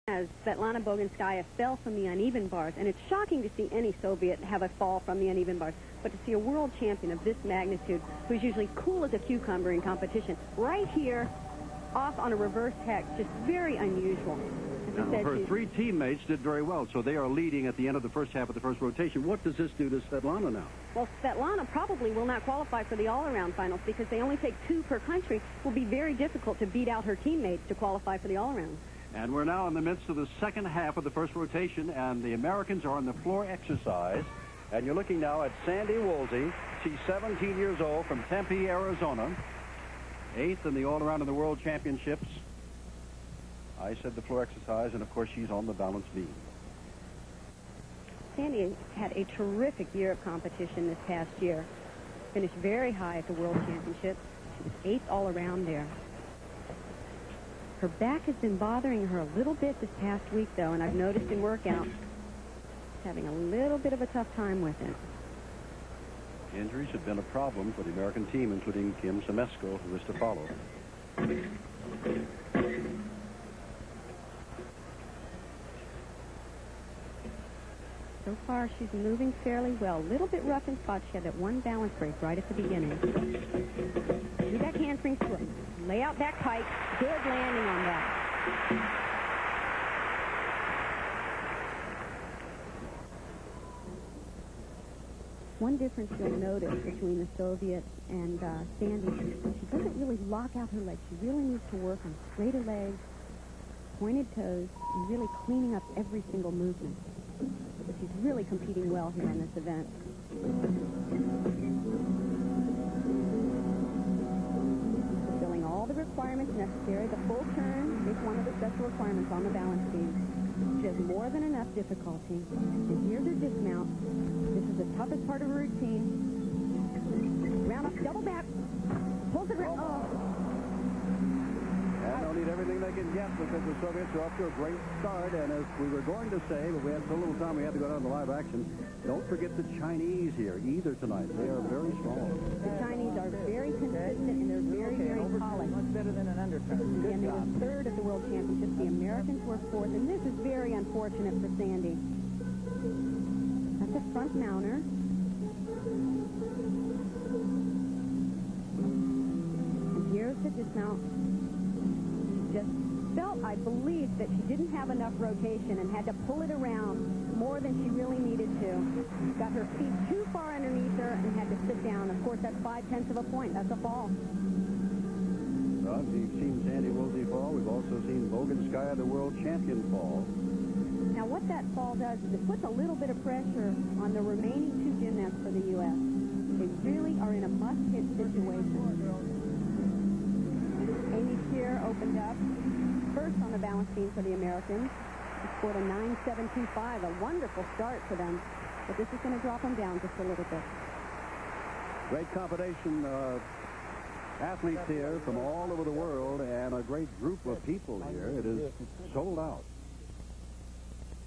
As Svetlana Boginskaya fell from the uneven bars, and it's shocking to see any Soviet have a fall from the uneven bars, but to see a world champion of this magnitude, who's usually cool as a cucumber in competition, right here, off on a reverse hex, just very unusual. Now, her three teammates did very well, so they are leading at the end of the first half of the first rotation. What does this do to Svetlana now? Well, Svetlana probably will not qualify for the all-around finals because they only take 2 per country. It will be very difficult to beat out her teammates to qualify for the all-around. And we're now in the midst of the second half of the first rotation, and the Americans are on the floor exercise. And you're looking now at Sandy Woolsey. She's 17 years old from Tempe, Arizona. 8th in the all-around in the World Championships. I said the floor exercise, and of course she's on the balance beam. Sandy had a terrific year of competition this past year. Finished very high at the World Championships. She was 8th all around there. Her back has been bothering her a little bit this past week, though, and I've noticed in workouts she's having a little bit of a tough time with it. Injuries have been a problem for the American team, including Kim Zmeskal, who is to follow. So far, she's moving fairly well. A little bit rough in spots. She had that one balance break right at the beginning. Do that handspring split. Lay out that pike. Good landing on that. One difference you'll notice between the Soviets and Sandy, she doesn't really lock out her legs. She really needs to work on straighter legs, pointed toes, and really cleaning up every single movement. But she's really competing well here on this event. Fulfilling all the requirements necessary. The full turn is one of the special requirements on the balance beam. She has more than enough difficulty. And here's her dismount. This is the toughest part of her routine. Round up, double back. Pulls it around. Oh. And they'll need everything they can get because the Soviets are off to a great start. And as we were going to say, but we had so little time we had to go down to live action, don't forget the Chinese here either tonight. They are very strong. The Chinese are very consistent and they're very, very polished. Much better than an underturn. And they were 3rd at the World Championships. The Americans were 4th, and this is very unfortunate for Sandy. That's a front mounter. And here's the dismount. Just felt, I believe, that she didn't have enough rotation and had to pull it around more than she really needed to. Got her feet too far underneath her and had to sit down. Of course, that's 5/10 of a point. That's a fall. Well, we've seen Sandy Woolsey fall. We've also seen Boginskaya, the world champion, fall. Now, what that fall does is it puts a little bit of pressure on the remaining 2 gymnasts for the U.S. They really are in a must-hit situation. Amy Shear opened up first on the balance beam for the Americans. She scored a 9.725, a wonderful start for them. But this is going to drop them down just a little bit. Great combination of athletes here from all over the world and a great group of people here. It is sold out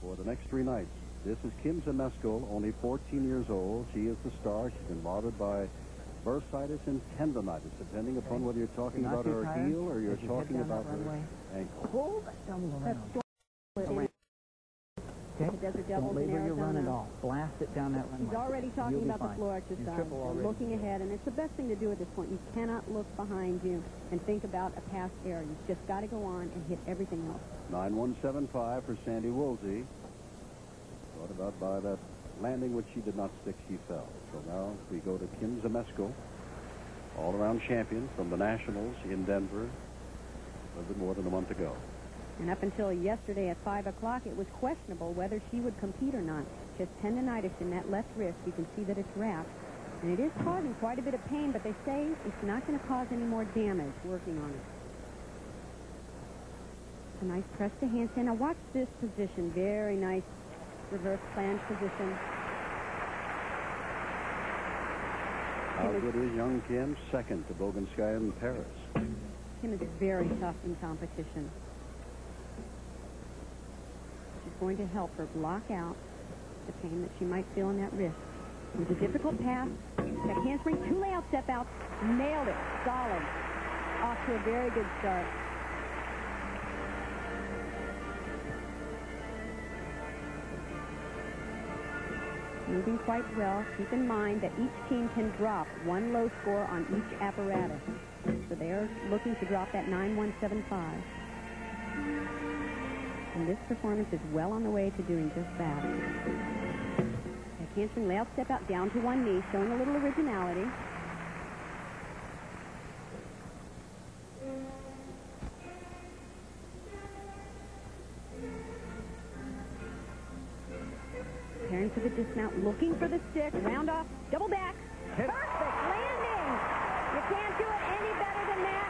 for the next 3 nights. This is Kim Zmeskal, only 14 years old. She is the star. She's been bothered by bursitis and tendonitis, depending upon whether you're talking about her heel or you're talking about her ankle. Pull that double around. The Desert Devils in Arizona. Run at Arizona. all. Blast it down that runway. He's already talking about the floor exercise, looking ahead, and it's the best thing to do at this point. You cannot look behind you and think about a past error. You've just got to go on and hit everything else. 9.175 for Sandy Woolsey. Thought about by that landing, which she did not stick, she fell. So now we go to Kim Zmeskal, all-around champion from the Nationals in Denver a little bit more than a month ago. And up until yesterday at 5 o'clock, it was questionable whether she would compete or not. She has tendonitis in that left wrist. You can see that it's wrapped. And it is causing quite a bit of pain, but they say it's not going to cause any more damage working on it. A nice press to handstand. Now watch this position. Very nice reverse flange position. How good is young Kim? 2nd to Boginskaya in Paris. Kim is very tough in competition. She's going to help her block out the pain that she might feel in that wrist. It's a difficult pass. That handspring, 2 layout step outs. Nailed it. Solid. Off to a very good start. moving quite well. Keep in mind that each team can drop one low score on each apparatus. So they're looking to drop that 9-1-7-5. And this performance is well on the way to doing just that. Back handspring, layout step out, down to one knee, showing a little originality. Preparing for the dismount, looking for the stick, round off, double back. Perfect landing. You can't do it any better than that.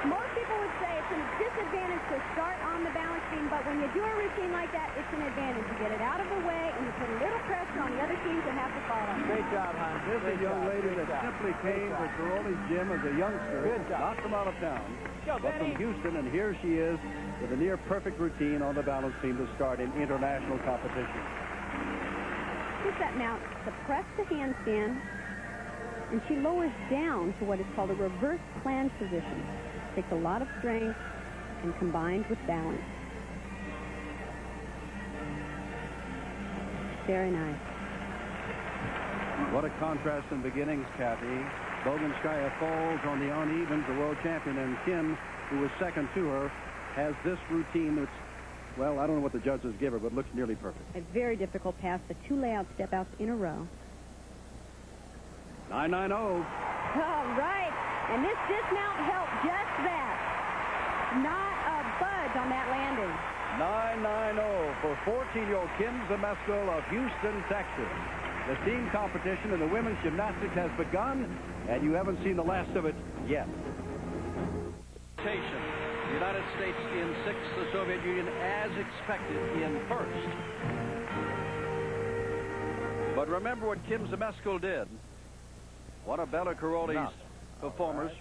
Most people would say it's a disadvantage to start on the balance beam, but when you do a routine like that, it's an advantage. You get it out of the way, and you put a little pressure on the other teams that have to follow. Great job, Hans. This is a young lady that simply came to Caroli's gym as a youngster, not from out of town, but from Houston, and here she is with a near-perfect routine on the balance beam to start in international competition. With that mount, suppress the handstand, and she lowers down to what is called a reverse planche position. Takes a lot of strength and combined with balance. Very nice. What a contrast in beginnings, Kathy. Boginskaya falls on the unevens. The world champion, and Kim, who was second to her, has this routine that's, well, I don't know what the judges give her, but looks nearly perfect. A very difficult pass, the two layout step outs in a row. 990. All right. And this dismount helped just that. Not a budge on that landing. 990 for 14-year-old Kim Zmeskal of Houston, Texas. The team competition in the women's gymnastics has begun, and you haven't seen the last of it yet. The United States in sixth, the Soviet Union, as expected, in first. But remember what Kim Zmeskal did. One of Bella Caroli's performers.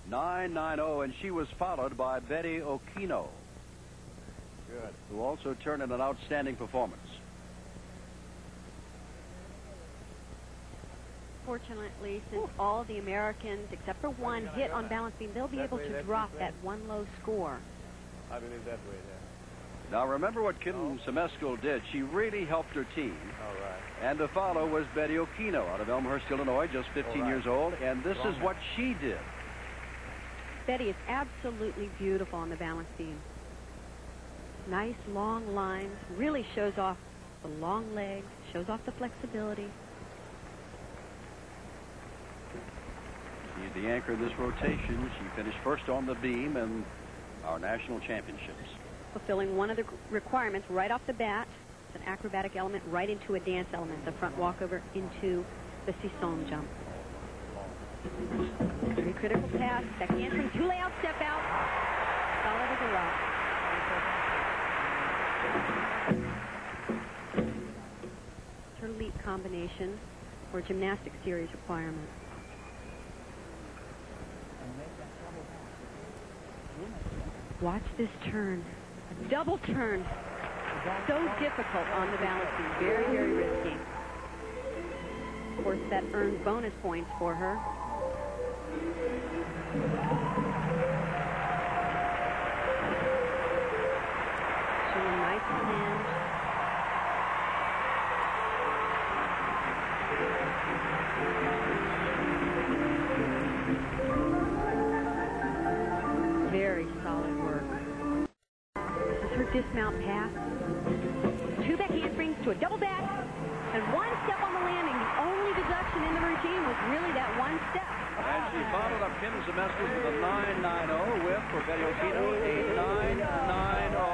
990, and she was followed by Betty Okino, who also turned in an outstanding performance. Fortunately, since all the Americans, except for one, hit on balance beam, they'll be able to drop that one low score. I believe that way there. Now remember what Kim Zmeskal did. She really helped her team. All right. And to follow was Betty Okino out of Elmhurst, Illinois, just 15 years old. And this is what she did. Betty is absolutely beautiful on the balance beam. Nice long lines, really shows off the long legs, shows off the flexibility. She's the anchor of this rotation. She finished first on the beam in our national championships. Fulfilling one of the requirements right off the bat. It's an acrobatic element right into a dance element. The front walkover into the Sisson jump. Very critical pass. Back handspring, two layout step out. Solid as a rock. Her leap combination for gymnastics series requirement. Watch this turn. A double turn. So difficult on the balance beam. Very, very risky. Of course, that earns bonus points for her. Showing a nice hand. Very solid work. This is her dismount pass. Two back handsprings to a double back, and one step on the landing. The only deduction in the routine was really that one step. And she followed up Kim Zmeskal with a 990 whip for Betty Okino, a 990.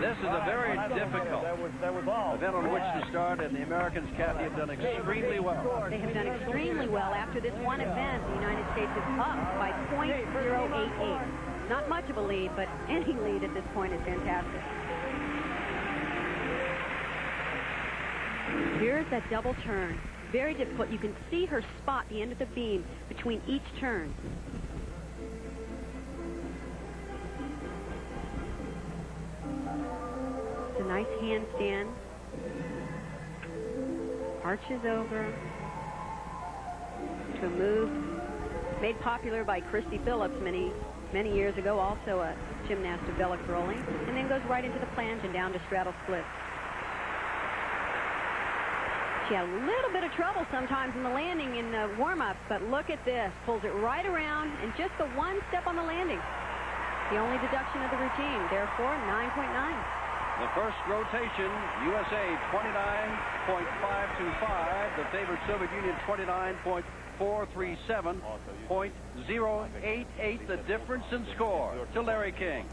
This is a very difficult event on which to start, and the Americans, Kathy, have done extremely well. They have done extremely well. After this one event, the United States is up by .088. Not much of a lead, but any lead at this point is fantastic. Here's that double turn. Very difficult. You can see her spot the end of the beam between each turn. It's a nice handstand. Arches over to a move made popular by Christy Phillips many years ago, also a gymnast of Bella Caroli, and then goes right into the planche and down to straddle split. She had a little bit of trouble sometimes in the landing in the warm-ups, but look at this. Pulls it right around and just the one step on the landing. The only deduction of the routine. Therefore, 9.9. The first rotation, USA 29.525. The favored Soviet Union 29.437. 0.088 the difference in score to Larry King.